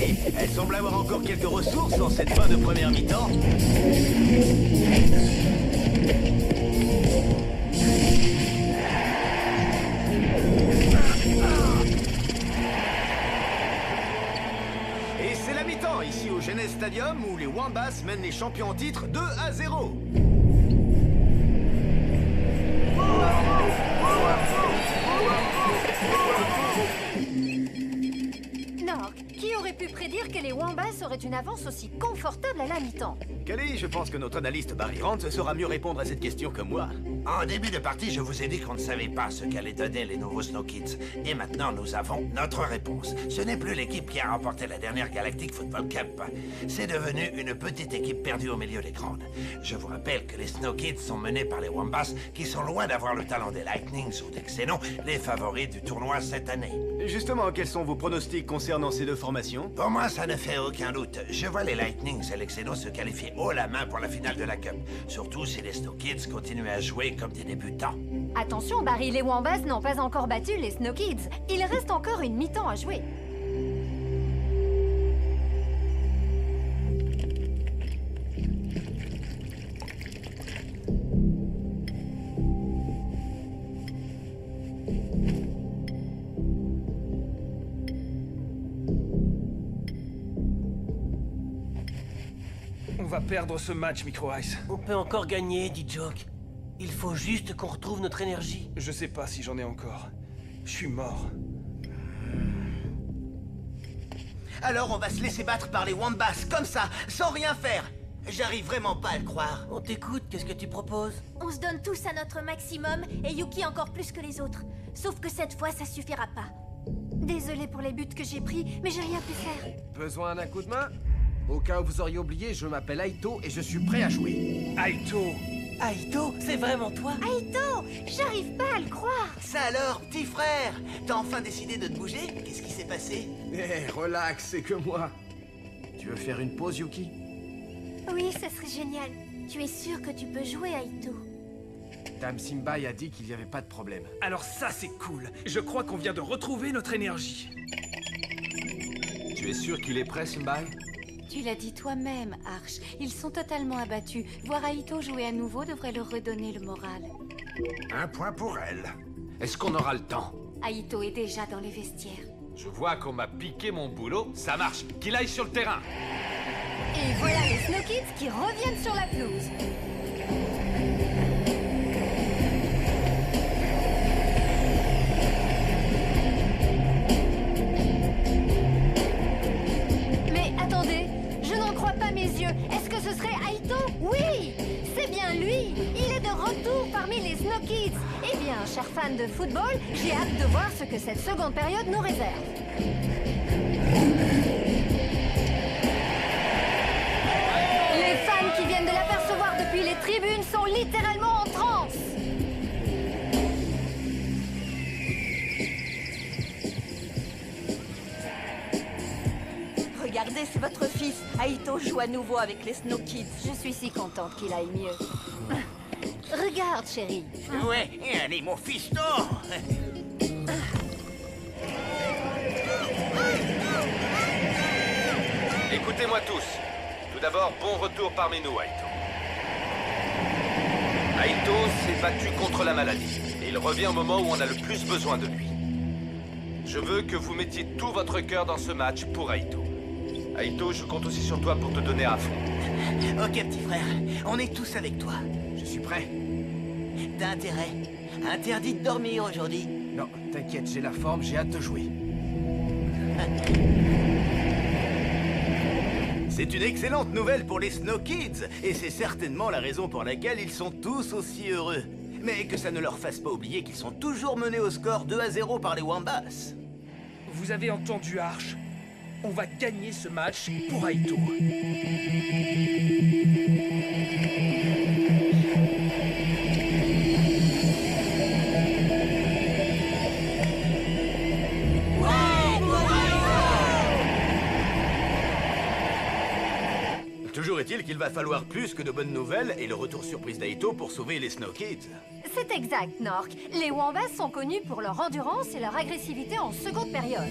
l'équipe. Elle semble avoir encore quelques ressources en cette fin de première mi-temps. Et c'est la mi-temps ici au Genesis Stadium où les Wombats mènent les champions en titre 2-0. Nork, qui aurait pu prédire que les Wombats auraient une avance aussi confortable à la mi-temps? Kelly, je pense que notre analyste Barry Rand saura mieux répondre à cette question que moi. En début de partie, je vous ai dit qu'on ne savait pas ce qu'allaient donner les nouveaux Snow Kids. Et maintenant, nous avons notre réponse. Ce n'est plus l'équipe qui a remporté la dernière Galactic Football Cup. C'est devenu une petite équipe perdue au milieu des grandes. Je vous rappelle que les Snow Kids sont menés par les Wombats, qui sont loin d'avoir le talent des Lightnings ou des Xénons, les favoris du tournoi cette année. Justement, quels sont vos pronostics concernant ces deux formations? Pour moi, ça ne fait aucun doute. Je vois les Lightnings et les Xénos se qualifier haut la main pour la finale de la Cup. Surtout si les Snow Kids continuent à jouer comme des débutants. Attention, Barry, les Wombats n'ont pas encore battu les Snow Kids. Il reste encore une mi-temps à jouer. On va perdre ce match, Micro Ice. On peut encore gagner, dit Joke. Il faut juste qu'on retrouve notre énergie. Je sais pas si j'en ai encore. Je suis mort. Alors on va se laisser battre par les Wombats, comme ça, sans rien faire. J'arrive vraiment pas à le croire. On t'écoute, qu'est-ce que tu proposes? On se donne tous à notre maximum, et Yuki encore plus que les autres. Sauf que cette fois, ça suffira pas. Désolée pour les buts que j'ai pris, mais j'ai rien pu faire. Besoin d'un coup de main? Au cas où vous auriez oublié, je m'appelle Aito et je suis prêt à jouer. Aito! Aito, c'est vraiment toi? Aito, j'arrive pas à le croire. Ça alors, petit frère, t'as enfin décidé de te bouger? Qu'est-ce qui s'est passé? Eh, relax, c'est que moi. Tu veux faire une pause, Yuki? Oui, ça serait génial. Tu es sûr que tu peux jouer, Aito? Dame Simbai a dit qu'il n'y avait pas de problème. Alors ça, c'est cool. Je crois qu'on vient de retrouver notre énergie. Tu es sûr qu'il est prêt, Simbai? Tu l'as dit toi-même, Arch. Ils sont totalement abattus. Voir Aito jouer à nouveau devrait leur redonner le moral. Un point pour elle. Est-ce qu'on aura le temps? Aito est déjà dans les vestiaires. Je vois qu'on m'a piqué mon boulot. Ça marche. Qu'il aille sur le terrain. Et voilà les Snow Kids qui reviennent sur la pelouse. Mais attendez, je n'en crois pas mes yeux. Est-ce que ce serait Aito? Oui, c'est bien lui. Il est de retour parmi les Snow Kids. Eh bien, chers fans de football, j'ai hâte de voir ce que cette seconde période nous réserve. Les fans qui viennent de l'apercevoir depuis les tribunes sont littéralement en transe. Regardez, c'est votre fils. Aito joue à nouveau avec les Snow Kids. Je suis si contente qu'il aille mieux. Regarde, chérie. Ouais, allez, mon fiston. Écoutez-moi tous. Tout d'abord, bon retour parmi nous, Aito. Aito s'est battu contre la maladie. Et il revient au moment où on a le plus besoin de lui. Je veux que vous mettiez tout votre cœur dans ce match pour Aito. Aito, je compte aussi sur toi pour te donner à fond. Ok, petit frère, on est tous avec toi. Je suis prêt. T'as intérêt. Interdit de dormir aujourd'hui. Non, t'inquiète, j'ai la forme, j'ai hâte de jouer. C'est une excellente nouvelle pour les Snow Kids, et c'est certainement la raison pour laquelle ils sont tous aussi heureux. Mais que ça ne leur fasse pas oublier qu'ils sont toujours menés au score 2-0 par les Wombats. Vous avez entendu, Arch? On va gagner ce match pour Aito. Toujours est-il qu'il va falloir plus que de bonnes nouvelles et le retour surprise d'Aito pour sauver les Snow Kids. C'est exact, Nork. Les Wombats sont connus pour leur endurance et leur agressivité en seconde période.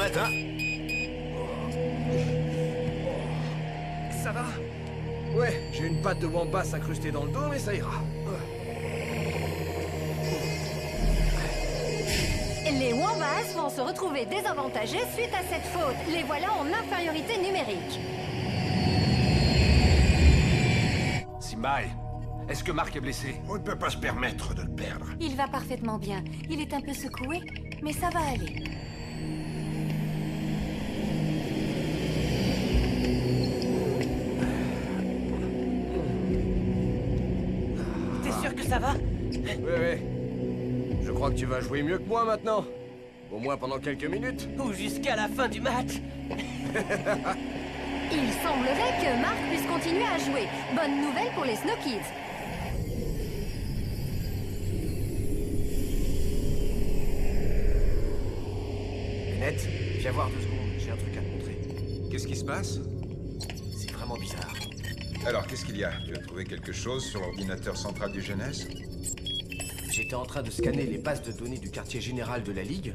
matin. Ça va? Ouais, j'ai une patte de wambass incrustée dans le dos, mais ça ira. Les Wombats vont se retrouver désavantagés suite à cette faute. Les voilà en infériorité numérique. Simbaï, est-ce que Marc est blessé? On ne peut pas se permettre de le perdre. Il va parfaitement bien. Il est un peu secoué, mais ça va aller. T'es sûr que ça va? Ouais. Je crois que tu vas jouer mieux que moi maintenant. Au moins pendant quelques minutes. Ou jusqu'à la fin du match? Il semblerait que Marc puisse continuer à jouer. Bonne nouvelle pour les Snow Kids. Bennett, viens voir 2 secondes, j'ai un truc à te montrer. Qu'est-ce qui se passe? C'est vraiment bizarre. Alors, qu'est-ce qu'il y a? Tu as trouvé quelque chose sur l'ordinateur central du Jeunesse? J'étais en train de scanner les bases de données du quartier général de la Ligue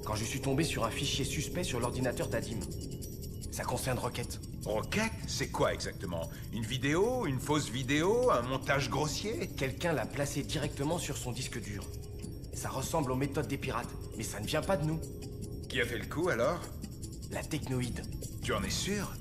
quand je suis tombé sur un fichier suspect sur l'ordinateur d'Adim. Ça concerne Rocket. Rocket? C'est quoi exactement? Une vidéo? Une fausse vidéo? Un montage grossier? Quelqu'un l'a placé directement sur son disque dur. Ça ressemble aux méthodes des pirates, mais ça ne vient pas de nous. Qui a fait le coup alors? La technoïde. Tu en es sûr?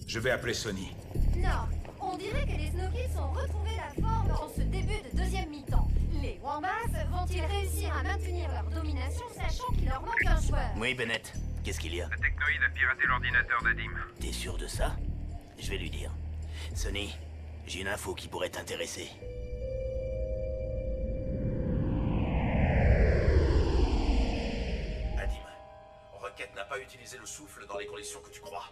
Je vais appeler Sony. Non, on dirait que les Snow Kids ont retrouvé la forme en ce début de deuxième mi-temps. Les Wombats vont-ils réussir à maintenir leur domination sachant qu'il leur manque un joueur? Oui, Bennett. Qu'est-ce qu'il y a? La technoïde a piraté l'ordinateur d'Adim. T'es sûr de ça? Je vais lui dire. Sonny, j'ai une info qui pourrait t'intéresser. Adim, Rocket n'a pas utilisé le souffle dans les conditions que tu crois.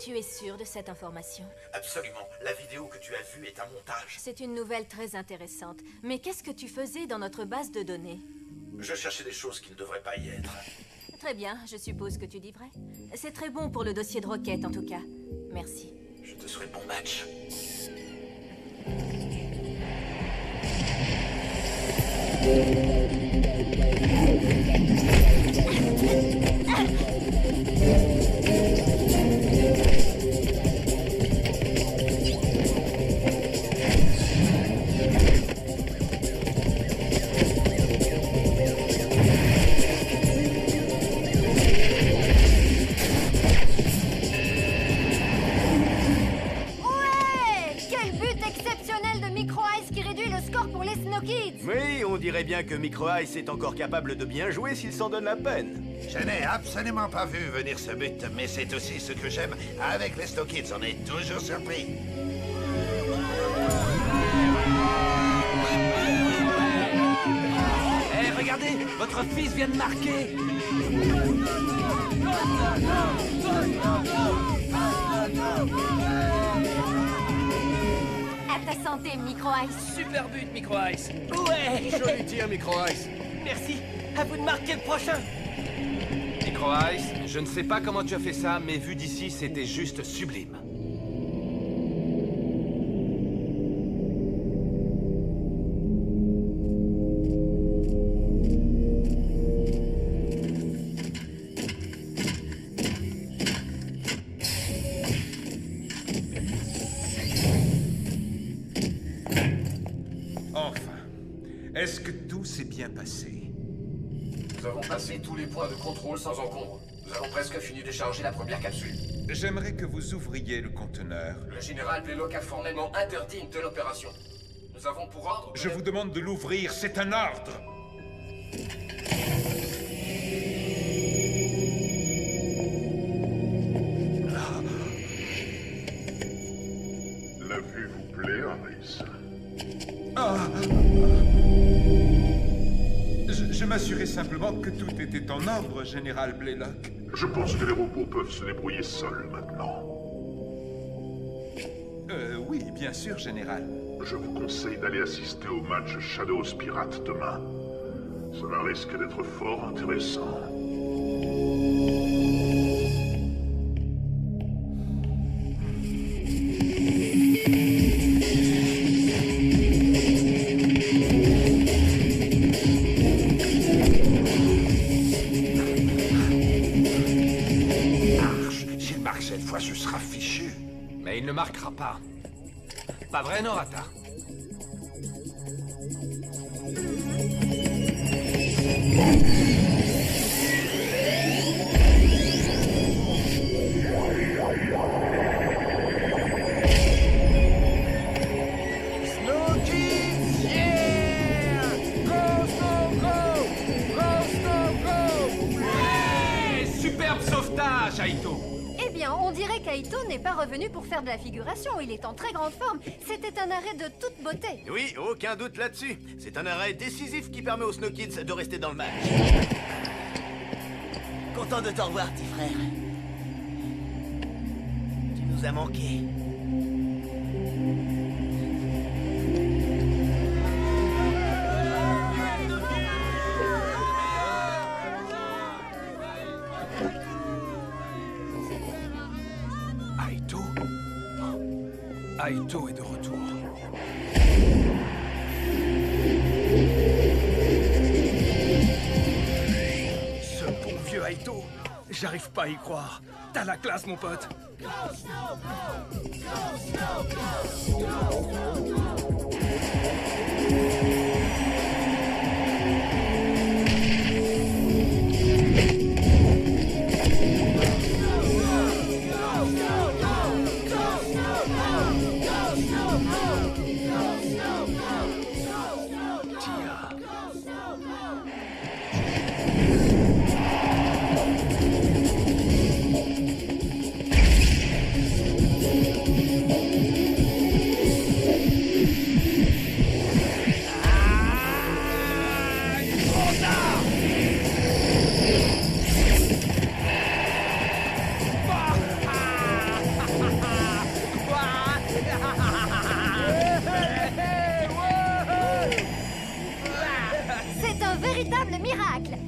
Tu es sûr de cette information? Absolument. La vidéo que tu as vue est un montage. C'est une nouvelle très intéressante. Mais qu'est-ce que tu faisais dans notre base de données? Je cherchais des choses qui ne devraient pas y être. Très bien, je suppose que tu dis vrai. C'est très bon pour le dossier de Rocket, en tout cas. Merci. Je te souhaite bon match. Oui, on dirait bien que Micro Ice est encore capable de bien jouer s'il s'en donne la peine. Je n'ai absolument pas vu venir ce but, mais c'est aussi ce que j'aime avec les Snow Kids. On est toujours surpris. Hé, regardez, votre fils vient de marquer. À ta santé, Micro Ice. Super but, Micro Ice. Ouais. Joli tir, Micro Ice. Merci. À vous de marquer le prochain. Micro Ice, je ne sais pas comment tu as fait ça, mais vu d'ici, c'était juste sublime. Enfin, est-ce que tout s'est bien passé? Nous avons passé tous les points de contrôle sans encombre. Nous avons presque fini de charger la première capsule. J'aimerais que vous ouvriez le conteneur. Le général Blaylock a formellement interdit de l'opération. Nous avons pour ordre... Je vous demande de l'ouvrir, c'est un ordre! La vue vous plaît, Harris? Ah! Je m'assurais simplement que tout était en ordre, Général Blaylock. Je pense que les robots peuvent se débrouiller seuls maintenant. Oui, bien sûr, Général. Je vous conseille d'aller assister au match Shadows Pirates demain. Cela risque d'être fort intéressant. ne marquera pas. Pas vrai, Norata? Aito. Eh bien, on dirait qu'Aito n'est pas revenu pour faire de la figuration. Il est en très grande forme. C'était un arrêt de toute beauté. Oui, aucun doute là-dessus. C'est un arrêt décisif qui permet aux Snow Kids de rester dans le match. Content de te revoir, petit frère. Tu nous as manqué. Aito est de retour. Ce bon vieux Aito, j'arrive pas à y croire. T'as la classe, mon pote.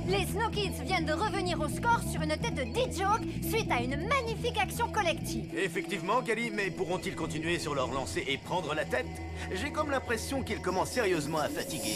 Les Snow Kids viennent de revenir au score sur une tête de D-Joke suite à une magnifique action collective. Effectivement, Kali, mais pourront-ils continuer sur leur lancée et prendre la tête? J'ai comme l'impression qu'ils commencent sérieusement à fatiguer.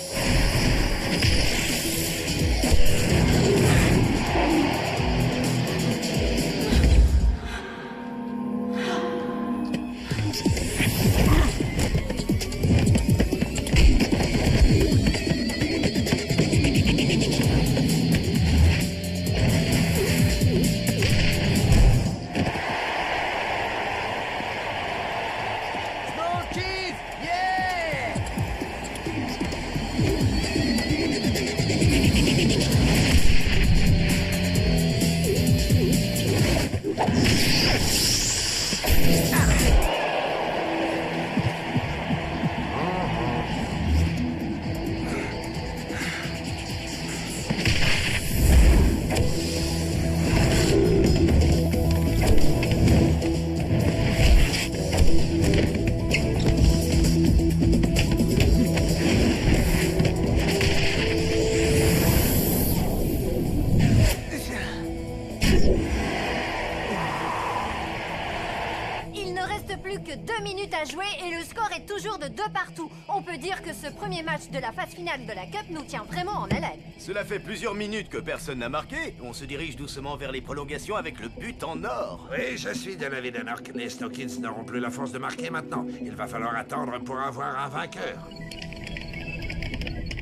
À jouer et le score est toujours de 2 partout. On peut dire que ce premier match de la phase finale de la Cup nous tient vraiment en haleine. Cela fait plusieurs minutes que personne n'a marqué. On se dirige doucement vers les prolongations avec le but en or. Oui, je suis de l'avis de Nork. Les Snow Kids n'auront plus la force de marquer maintenant. Il va falloir attendre pour avoir un vainqueur.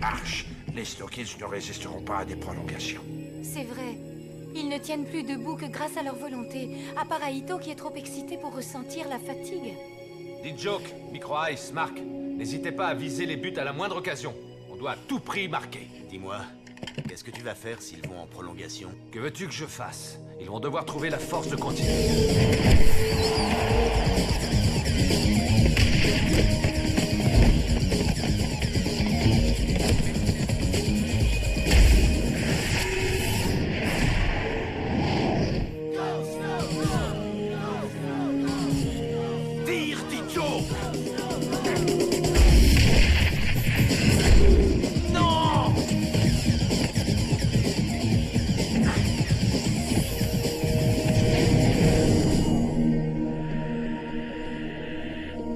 Arch, les Snow Kids ne résisteront pas à des prolongations. C'est vrai. Ils ne tiennent plus debout que grâce à leur volonté, à part Aito qui est trop excité pour ressentir la fatigue. D-Joke, Micro Ice, Mark, n'hésitez pas à viser les buts à la moindre occasion. On doit à tout prix marquer. Dis-moi, qu'est-ce que tu vas faire s'ils vont en prolongation? Que veux-tu que je fasse? Ils vont devoir trouver la force de continuer.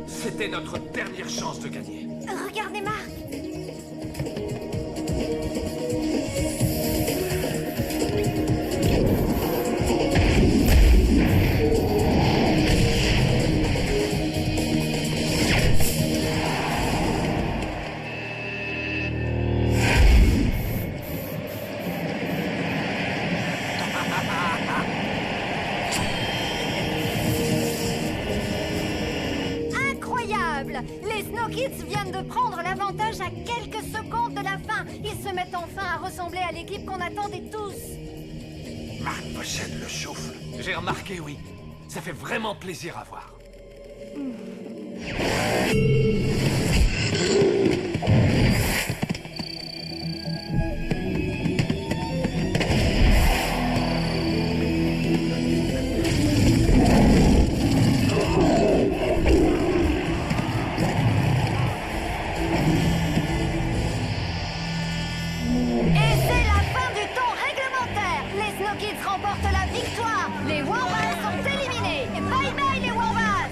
C'était notre dernière chance de gagner. Regardez Marc. viennent de prendre l'avantage à quelques secondes de la fin. Ils se mettent enfin à ressembler à l'équipe qu'on attendait tous. Marc possède le souffle. J'ai remarqué, oui. Ça fait vraiment plaisir à voir. Remporte la victoire. Les Wombats sont éliminés. Bye bye les Wombats.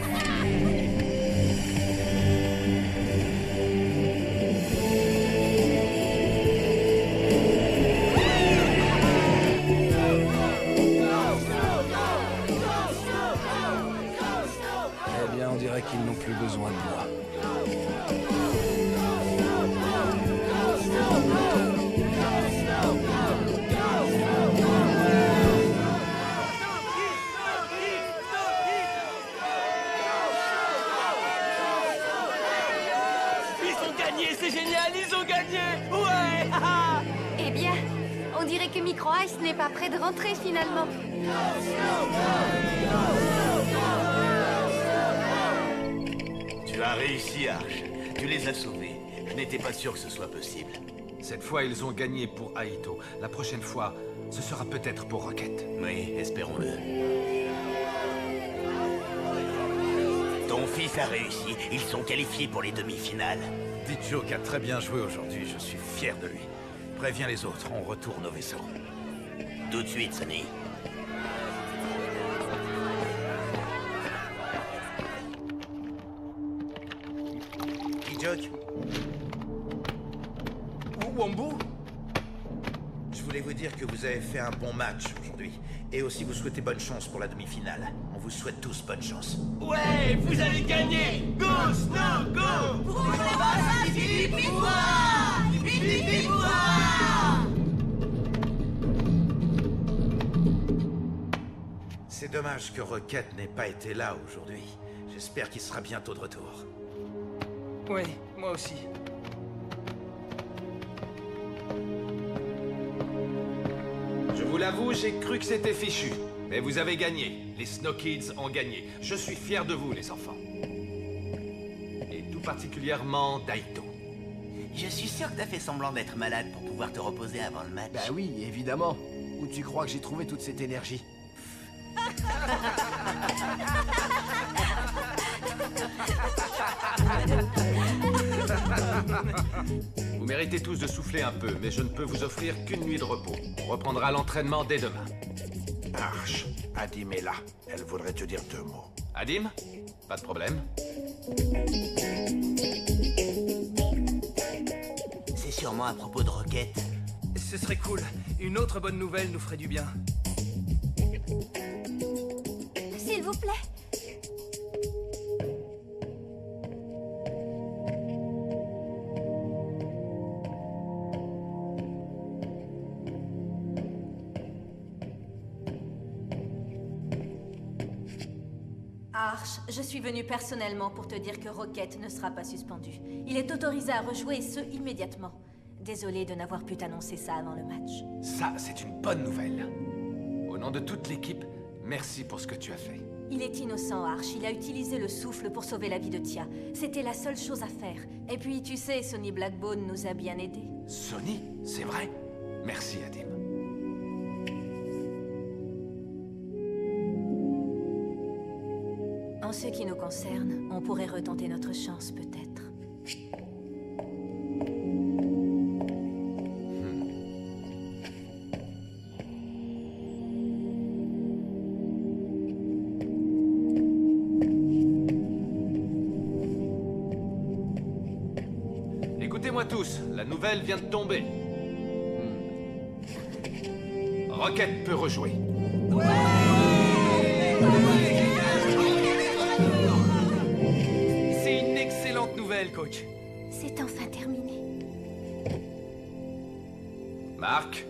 Eh bien, on dirait qu'ils n'ont plus besoin de moi. C'est génial, ils ont gagné! Ouais! Eh bien, on dirait que Micro Ice n'est pas prêt de rentrer finalement. Tu as réussi, Arch. Tu les as sauvés. Je n'étais pas sûr que ce soit possible. Cette fois, ils ont gagné pour Aito. La prochaine fois, ce sera peut-être pour Rocket. Oui, espérons-le. Ton fils a réussi. Ils sont qualifiés pour les demi-finales. D-Joke a très bien joué aujourd'hui, je suis fier de lui. Préviens les autres, on retourne au vaisseau. Tout de suite, Sonny. D-Joke? Wombo? Je voulais vous dire que vous avez fait un bon match aujourd'hui. Et aussi vous souhaiter bonne chance pour la demi-finale. On vous souhaite tous bonne chance. Ouais, vous allez gagner! Go, Snow, go! Pour le Wombats, victoire! Victoire! C'est dommage que Rocket n'ait pas été là aujourd'hui. J'espère qu'il sera bientôt de retour. Oui, moi aussi. Je vous l'avoue, j'ai cru que c'était fichu. Mais vous avez gagné. Les Snow Kids ont gagné. Je suis fier de vous, les enfants. Et tout particulièrement d'Aito. Je suis sûr que t'as fait semblant d'être malade pour pouvoir te reposer avant le match. Bah oui, évidemment. Où tu crois que j'ai trouvé toute cette énergie? Vous méritez tous de souffler un peu, mais je ne peux vous offrir qu'une nuit de repos. On reprendra l'entraînement dès demain. Arch, Adim est là. Elle voudrait te dire 2 mots. Adim? Pas de problème. C'est sûrement à propos de Rocket. Ce serait cool. Une autre bonne nouvelle nous ferait du bien. S'il vous plaît. Arch, je suis venu personnellement pour te dire que Rocket ne sera pas suspendu. Il est autorisé à rejouer et ce, immédiatement. Désolé de n'avoir pu t'annoncer ça avant le match. Ça, c'est une bonne nouvelle. Au nom de toute l'équipe, merci pour ce que tu as fait. Il est innocent, Arch. Il a utilisé le souffle pour sauver la vie de Tia. C'était la seule chose à faire. Et puis, tu sais, Sonny Blackbone nous a bien aidés. Sonny, c'est vrai? Merci, Adim. En ce qui nous concerne, on pourrait retenter notre chance, peut-être. Écoutez-moi tous, la nouvelle vient de tomber. Rocket peut rejouer. C'est une excellente nouvelle, coach. C'est enfin terminé. Marc,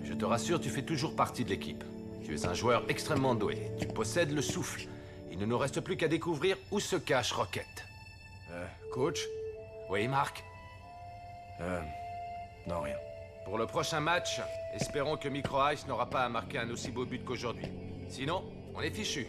je te rassure, tu fais toujours partie de l'équipe. Tu es un joueur extrêmement doué. Tu possèdes le souffle. Il ne nous reste plus qu'à découvrir où se cache Rocket. Coach, Oui, Marc? Non, rien. Pour le prochain match, espérons que Micro Ice n'aura pas à marquer un aussi beau but qu'aujourd'hui. Sinon, on est fichu.